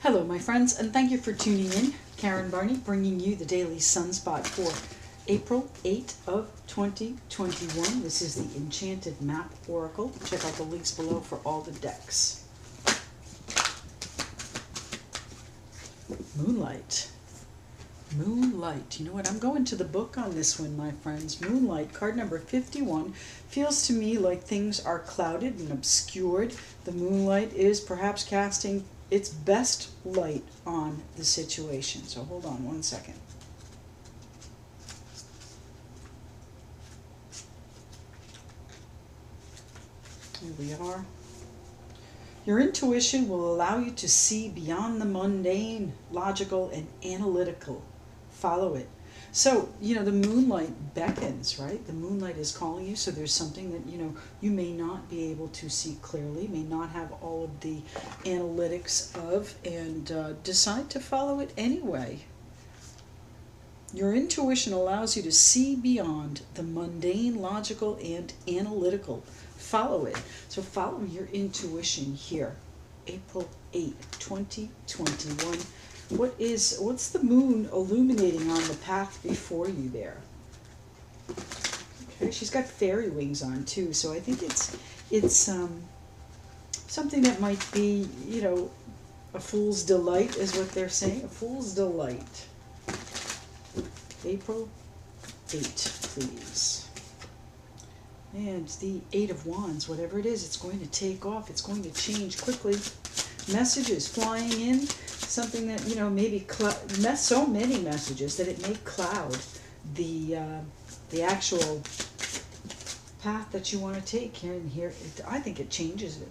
Hello, my friends, and thank you for tuning in. Karen Barney bringing you the Daily Sunspot for April 8th of 2021. This is the Enchanted Map Oracle. Check out the links below for all the decks. Moonlight. Moonlight. You know what? I'm going to the book on this one, my friends. Moonlight, card number 51. Feels to me like things are clouded and obscured. The moonlight is perhaps casting its best light on the situation. So hold on one second. Here we are. Your intuition will allow you to see beyond the mundane, logical, and analytical. Follow it. So, the moonlight beckons, right? The moonlight is calling you, so there's something that, you may not be able to see clearly, may not have all of the analytics of, and decide to follow it anyway. Your intuition allows you to see beyond the mundane, logical, and analytical. Follow it. So follow your intuition here. April 8th, 2021. What's the moon illuminating on the path before you there? Okay, she's got fairy wings on too, so I think it's something that might be, a fool's delight is what they're saying. A fool's delight. April 8th, please. And the Eight of Wands, whatever it is, it's going to take off. It's going to change quickly. Messages flying in. Something that, maybe so many messages that it may cloud the actual path that you want to take here and here. I think it changes it.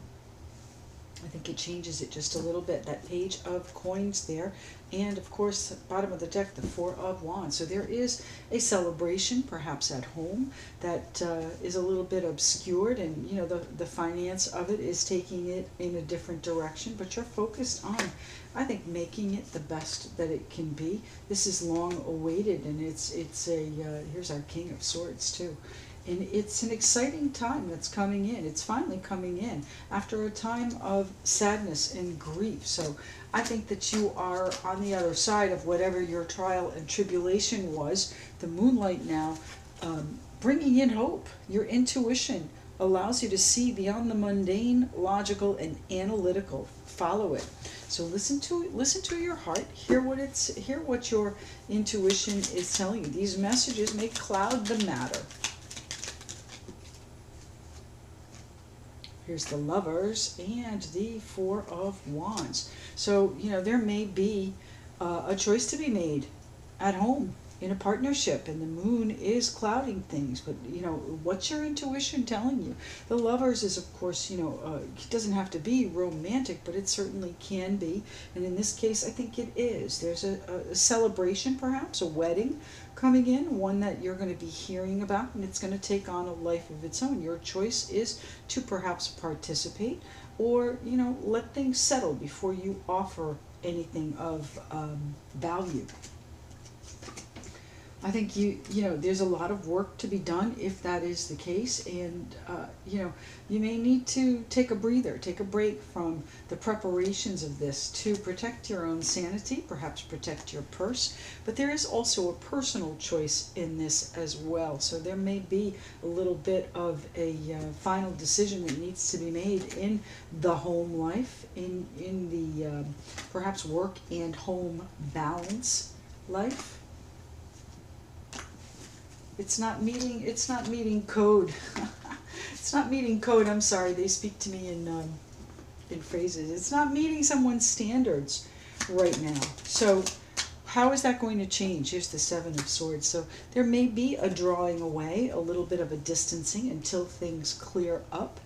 I think it changes it just a little bit. That Page of Coins there. And, of course, bottom of the deck, the Four of Wands. So there is a celebration, perhaps at home, that is a little bit obscured. And, the finance of it is taking it in a different direction. But you're focused on, I think, making it the best that it can be. This is long awaited. And here's our King of Swords, too. And it's an exciting time that's coming in. It's finally coming in after a time of sadness and grief. So I think that you are on the other side of whatever your trial and tribulation was. The moonlight now bringing in hope. Your intuition allows you to see beyond the mundane, logical, and analytical. Follow it. So listen to your heart. Hear what your intuition is telling you. These messages may cloud the matter. Here's the Lovers and the Four of Wands. So, there may be a choice to be made at home in a partnership, and the moon is clouding things. But, what's your intuition telling you? The Lovers is, of course, it doesn't have to be romantic, but it certainly can be. And in this case, I think it is. There's a celebration, perhaps, a wedding coming in, one that you're going to be hearing about, and it's going to take on a life of its own. Your choice is to perhaps participate or, let things settle before you offer anything of value. I think there's a lot of work to be done if that is the case, and you may need to take a breather, take a break from the preparations of this to protect your own sanity, perhaps protect your purse. But there is also a personal choice in this as well. So there may be a little bit of a final decision that needs to be made in the home life, in the perhaps work and home balance life. It's not meeting code. It's not meeting code. I'm sorry, they speak to me in phrases. It's not meeting someone's standards right now. So how is that going to change? Here's the Seven of Swords. So there may be a drawing away, a little bit of a distancing until things clear up.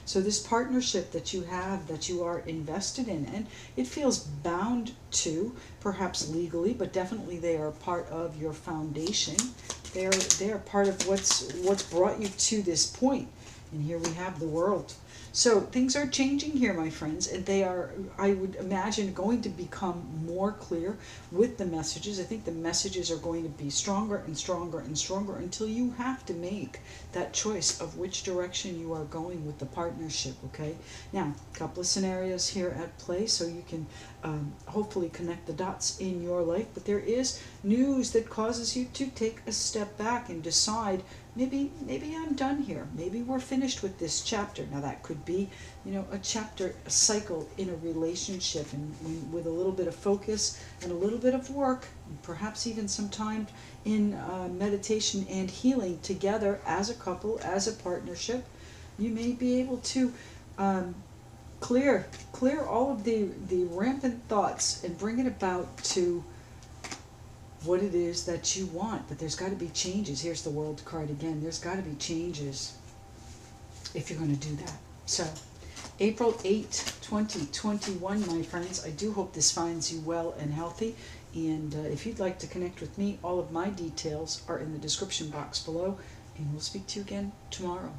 So this partnership that you have, that you are invested in, and it feels bound to, perhaps legally, but definitely they are part of your foundation. They are part of what's brought you to this point. And here we have the World. So things are changing here, my friends, and they are, I would imagine, going to become more clear with the messages. I think the messages are going to be stronger and stronger and stronger until you have to make that choice of which direction you are going with the partnership, okay? Now, a couple of scenarios here at play, so you can hopefully connect the dots in your life, but there is news that causes you to take a step back and decide, maybe I'm done here. Maybe we're finished with this chapter. Now that could be, a chapter, a cycle in a relationship, and with a little bit of focus and a little bit of work, and perhaps even some time in meditation and healing together as a couple, as a partnership, you may be able to clear all of the rampant thoughts and bring it about to what it is that you want. But there's got to be changes. Here's the World card again. There's got to be changes if you're going to do that. So April 8, 2021, my friends, I do hope this finds you well and healthy. And if you'd like to connect with me, all of my details are in the description box below, and we'll speak to you again tomorrow.